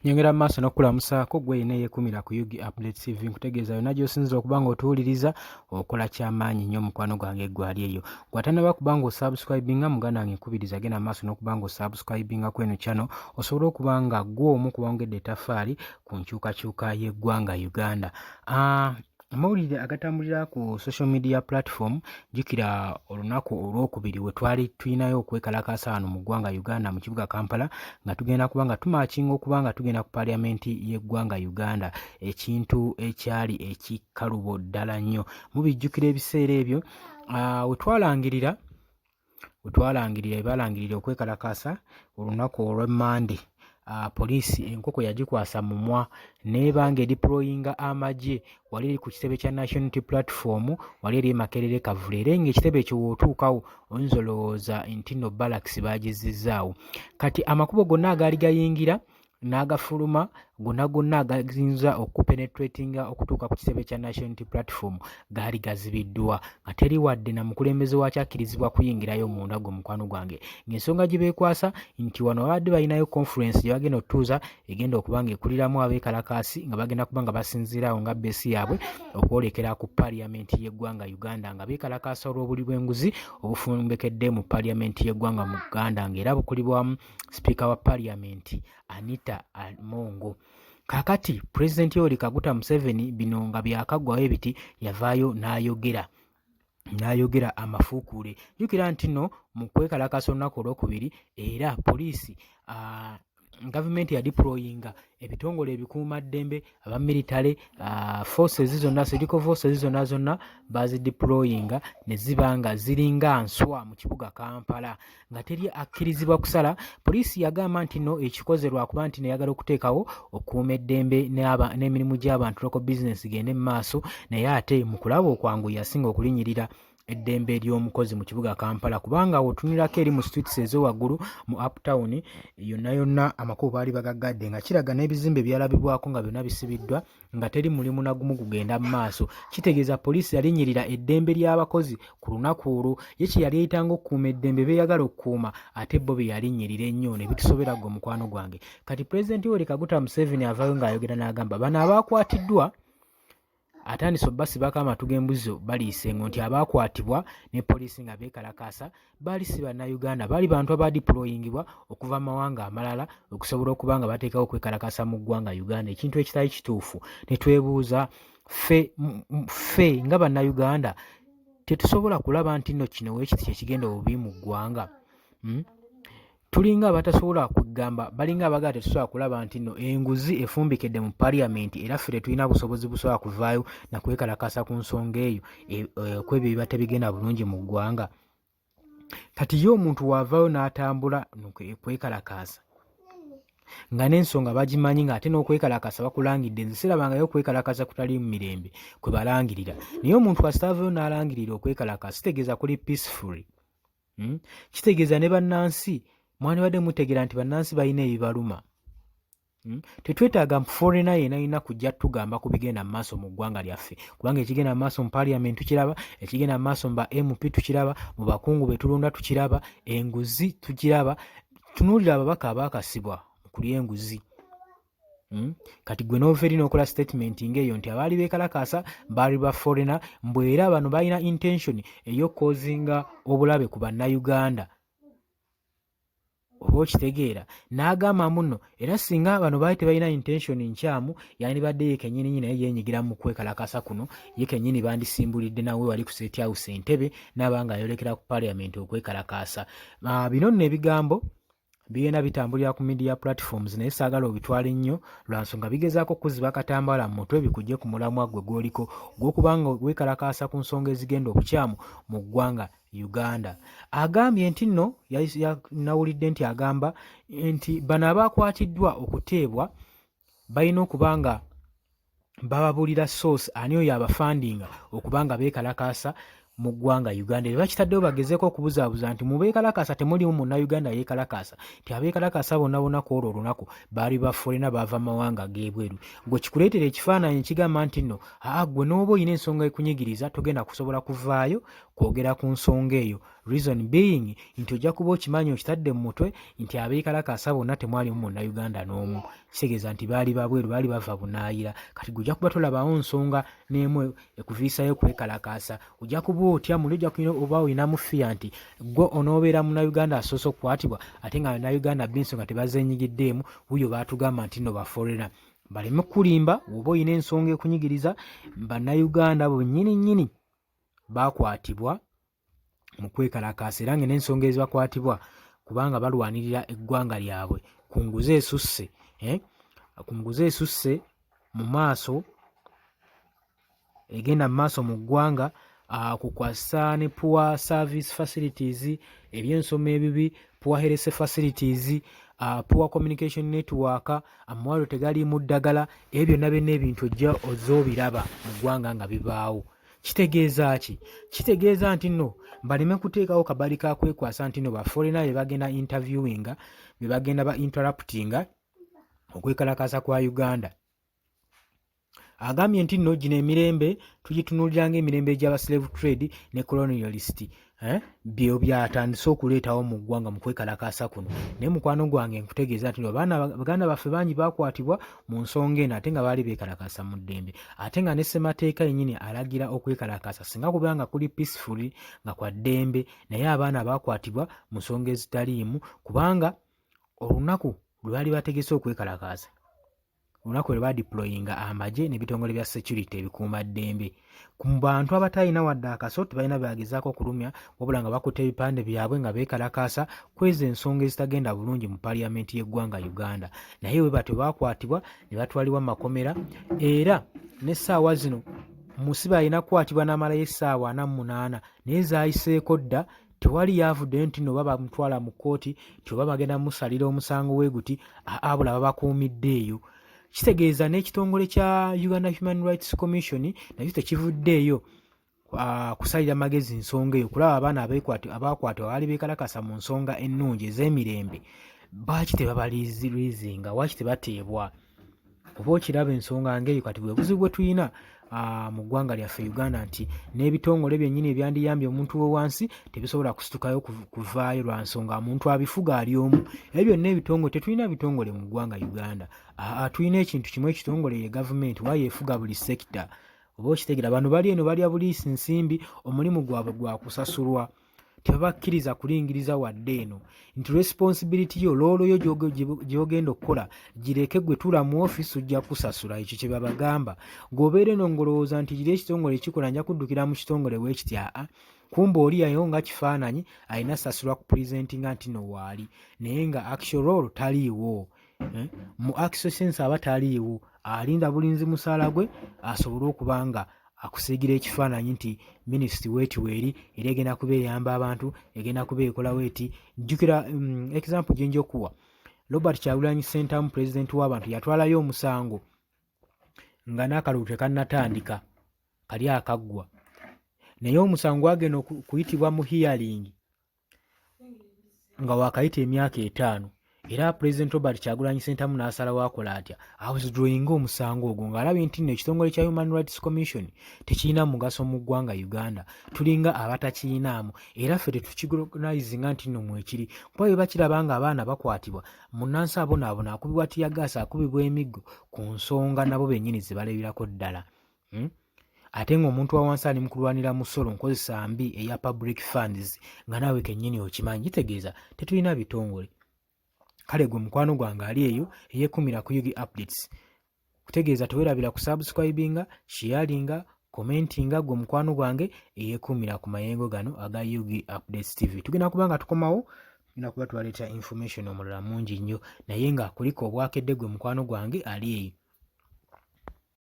Nyongera maaso n'okulamusaako gwe yenna eyeekumira ku Yugi Update TV nkutegeeza yonna gy'osinzira okuba ng'otuwuliriza okola kyamaanyi nnyo mukwano gwange eggwali eyo. Gw'atannaba kuba ng'osubscribinga muganda wange nkubiriza genda maaso n'okuba ng'osubscribinga ku eno channel osobole okuba nga gw'omu ku bawongedde ettaffaali ku nkyukakyuka y'eggwanga Uganda. Amawulire agatambulira ku social media platform jjukira olunaku olwokubiri we twali tulinayo okwekalakaasa wano mu ggwanga Uganda mu kibuga Kampala nga tugenda kuba nga tumakinga okuba nga tugenda ku paliamenti y'eggwanga Uganda, ekintu ekyali ekikalubo ddala nnyo. Mubijjukira ebiseera ebyo we balangirira okwekalakaasa olunaku olw'Emmande. Poliisi enkoko yagikwasa mumwa n'ebanga ediployinga amagye wali eri ku kitebe kya National Unity Platform wali eri Makerere Kavule era ng'ekitebe ekyo wootuukawo oyinza olowooza nti nno Barracks bagizzizaawo. Kati amakubo gonna agaali gayingira n'agafuluma gonna agayinza okupenetratinga okutuuka ku kitebe kya National Unity Platform gaali gazibiddwa nga teri wadde na mukulembeze waakyo akkirizibwa kuyingirayo munda gwe mukwano gwange, ng'ensonga gye beekwasa nti wano babadde balinayo conference gye bagenda otutuuza egenda okuba nga ekuliramu abeekalakaasi nga bagenda kuba nga basinziiraawo nga bbeesi yaabwe okwolekera ku paliamenti y'eggwanga Uganda nga beekalakaasa olw'obuli bw'enguzi obufumbekedde mu paliamenti y'eggwanga mu Uganda ng'era bukulibwamu sipiika wa paliamenti Anita Amongo. Kakati Pulezidenti Yoweri Kaguta Museveni bino nga byakaggwayo biti yavaayo n'ayogera amafuukuule. Jjukira nti nno mu kwekalakaasa olunaku olwokubiri era poliisi gavumenti yadiployinga ebitongole ebikuumaddembe abamilitale forces zonna medical forces zonna bazidiployinga ne ziba nga ziringa nswa mu kibuga Kampala nga teri akkirizibwa kusala. Poliisi yagamba nti nno ekikoze lwakuba nti neyagala okuteekawo okukuuma eddembe n'emirimu gy'abantu local business gende mu maaso, naye ate mu kulaba okwangu yasinga okulinnyirira eddembe ery'omukozi mu kibuga Kampala kubanga wotunirako eri mu streets ez'owaggulu mu uptown yonna amakubo baali bagaggadde nga kiraga n'ebizimbe byalabibwako nga byonna bisibiddwa nga teri mulimu na gumu gugenda mu maaso. Kitegeeza poliisi yalinnyirira eddembe ly'abakozi ku lunaku olwo ye kye yali eyitanga okukuuma eddembe beeyagala okukuuma ate bo be yalinnyirira ennyo ne bitusobera gwe mukwano gwange. Kati Pulezidenti Yoweri Kaguta Museveni avaayo ng'ayogera n'agamba bano abaakwatiddwa atandise obbasibako amatu g'embuzi baliise nti abaakwatibwa ne poliisi nga beekalakaasa baali si bannayuganda, baali bantu abadiployingibwa okuva mu mawanga amalala okusobola okuba nga bateekawo okwekalakaasa mu ggwanga Uganda, ekintu ekitali kituufu. Ne twebuuza ffe nga bannayuganda tetusobola kulaba nti nno kino weekiti kyekigenda obubi mu ggwanga. Tulinga abatasobola kugamba balinga abagala tetusobola kulaba nti nno enguzi efumbikedde mu paliamenti era ffe tetulina busobozi busobola kuvaayo na kwekalakaasa ku nsonga eyo kwebyo biba tebigenda bulungi mu ggwanga. Kati ye omuntu waavaayo n'atambula kwekalakaasa nga n'ensonga bagimanyi ng'ate n'okwekalakaasa bakulangidde, nze sirabangayo okwekalakaasa kutali mu mirembe kwe balangirira, naye omuntu asitaavaayo n'alangirira okwekalakaasa kitegeeza kuli peaceful. Kitegeeza ne bannansi mwandibadde mutegeera nti bannansi balina ebibaluma. Tetwetaaga foreigner yenna kujja tugamba ku bigenda mu maaso mu ggwanga lyaffe kubanga ekigenda mu maaso mu paliamenti tukiraba, ekigenda mu maaso mu ba MP tukiraba, mu bakungu be tulonda tukiraba, enguzi tukiraba. Tunuulira ababaka abaakasibwa mu kulya enguzi. Kati gwe n'ova eri n'okola statement ng'eyo nti abaali beekalakaasa baali ba foreigner mbwe era bano balina intention ey'okkozinga obulabe ku bannayuganda. Oba okitegeera n'agamba muno era singa bano baali tebalina intention nkyamu yandibadde ye kennyini naye yeenyigira mu kwekalakaasa kuno, ye kennyini bandisimbulidde nawe wali ku State House Entebbe n'aba nga ayolekera ku paliamenti okwekalakaasa. Bino nno ebigambo bigenda bitambulira ku media platforms naye saagala obitwala ennyo lwa nsonga bigezaako okuziba katambaala mu mutwe bikujje ku mulamwa gwe gw'oliko gw'okubanga weekalakaasa ku nsonga ezigenda obukyamu mu ggwanga Uganda. Agambye nti nno nawulidde nti agamba nti bano abaakwatiddwa okuteebwa balina okuba nga bababuulira source ani oyo abafandinga okuba nga beekalakaasa mu ggwanga Uganda bakitaddewo bagezeeko okubuzaabuza nti mu beekalakaasa temulimu munnayuganda yeekalakaasa nti abeekalakaasa bonna ku olwo olunaku baali bafolena baava mawanga g'ebweru gwe kikuleetera ekifaananyi ekigamba nti nno gwe n'oba olina ensonga ekunyigiriza togenda kusobola kuvaayo kwogera ku nsonga eyo reason being nti ojja kuba okimanyi okitadde mu mutwe nti abeekalakaasa bonna temwalimu munnayuganda n'omu kitegeeza nti baali babweru baali bava bunaayira kati gwe ojja kuba tolabawo nsonga n'emu ekuviisayo kwekalakaasa ojja kuba otya muli ojja oba olinamu fiya nti gwe onoobeera munnayuganda asoose okukwatibwa ate nga bannayuganda b'ensonga tebazeenyigiddeemu wuyo baatugamba nti nno bafolera baleme kulimba oba olina ensonga ekunyigiriza bannayuganda bonnyini baakwatibwa mu kwekalakaasa era nga n'ensonga ezibakwatibwa kubanga balwanirira eggwanga lyabwe ku nguzi esusse mu maaso egenda mu maaso mu ggwanga kukwasa ne poor service facilities ebyensoma ebibi poor health facilities poor communication network amawalo tegaliimu ddagala ebyo byonna ebintu ojja ozoobiraba mu ggwanga nga bibaawo kitegeeza ki kitegeeza nti nno baleme kuteekawo kabali ka kwekwasa nti nno bafolena be bagenda interviewinga be bagenda ba interruptinga okwekalakaasa kwa Uganda agambye nti nno gino emirembe tugitunuulira ng'emirembe egy'aba slave trade ne colonialist byo byatandise okuleetawo mu ggwanga mu kwekalakaasa kuno naye mukwano gwange nkutegeeza nti baganda baffe bangi baakwatibwa mu nsonga eno ate nga baali beekalakaasa mu ddembe ate nga ne ssemateeka yennyini alagira okwekalakaasa singa kubanga kuli peacefully nga kwa ddembe naye abaana baakwatibwa mu nsonga ezitaliimu kubanga olunaku lwe baali bategese okwekalakaasa olunaku lwe badeployinga amagye n'ebitongole bya security ebikuuma ddembe ku bantu abatalina wadde akaso tebalina bagezaako okulumya wabula nga bakutte ebipande byabwe nga beekalakaasa kweza ensonga ezitagenda bulungi mu paliyamenti y'eggwanga Uganda naye we batyo baakwatibwa ne batwalibwa mu makomera era n'essaawa zino musibe alina kukwatibwa n'amalayo essaawa 48 naye zaayiseeko dda tewali yavuddeyo nti no baba bamutwala mu kkooti tioba bagenda musalira omusango we guti abula babakuumiddeeyo kitegeeza n'ekitongole kya Uganda Human Rights Commission nakyo tekivuddeeyo kusalira magezi nsonga eyo kulaba abaana abaakwatibwa baali beekalakasa mu nsonga ennungi ez'emirembe baaki tebabaliizinga waaki tebateebwa oba okiraba ensonga ng'eyo kati bwe buzibu bwe tulina mu ggwanga lyaffe Uganda nti n'ebitongole byennyini ebyandiyambye omuntu we wansi tebisobola kusitukayo kuvaayo lwa nsonga omuntu abifuga ali omu ebyo byonna ebitongole tetulina bitongole mu ggwanga Uganda tulina ekintu kimu ekitongole ye gavumenti wayeefuga buli sekita oba okitegeera bano bali eno balya buliisi nsimbi omulimu gwabwe gwa kusasulwa tebabakkiriza kulingiriza wadde eno nti responsibility yo looloyo gy'ogenda okukola gireke gwe tula mu ofiisi ojja kusasula ekyo kye babagamba ng'obeere no ngolowooza nti giri ekitongole ekikola nja kuddukira mu kitongole bwe kitya kumba oli yayo nga kifaananyi alina sasulwa ku presentinga nti no waali naye nga actual role taliiwo mu actual sense aba taliiwo alinda bulinzi musaala gwe asobole okuba nga akusiigira ekifaananyi nti minisiti weeti weeri era egenda kuba eyamba abantu egenda kuba ekola weeti jjukira example gye nja okuwa Robert Kyagulanyi Ssentamu mu pulezidenti w'abantu yatwalayo omusango nga n'akalulu tekannatandika kali akaggwa naye omusango gwagenda okuyitibwa mu hearing nga waakayita emyaka 5 era President Robert Kyagulanyi Ssentamu n'asalawo akola atya awithdrawinga omusango ogwo ng'alabye nti nno ekitongole kya Human Rights Commission tekirina mugaso mu ggwanga Uganda tulinga abatakiinaamu era ffe tetukigonizinga nti nno mwekiri kuba bwe bakiraba nga abaana bakwatibwa munnansi abonaabona akubibwa tiyagaasi akubibwa emiggo ku nsonga nabo bennyini ze balabirako ddala ate ng'omuntu wa wansi ali mu kulwanira musolo nkozesa mbi eya public funds nga naawe kennyini okimanyi kitegeeza tetulina bitongole kale gwe mukwano gwange ali eyo eyeekumira ku Yugi Updates kutegeeza teweerabira ku subscribinga sharinga commentinga gwe mukwano gwange eyeekumira ku mayengo gano aga Yugi Updates TV tugenda kuba nga tukomawo tugenda kuba twaleeta information omulala mungi nnyo naye nga kuliko obwakedde gwe mukwano gwange ali eyo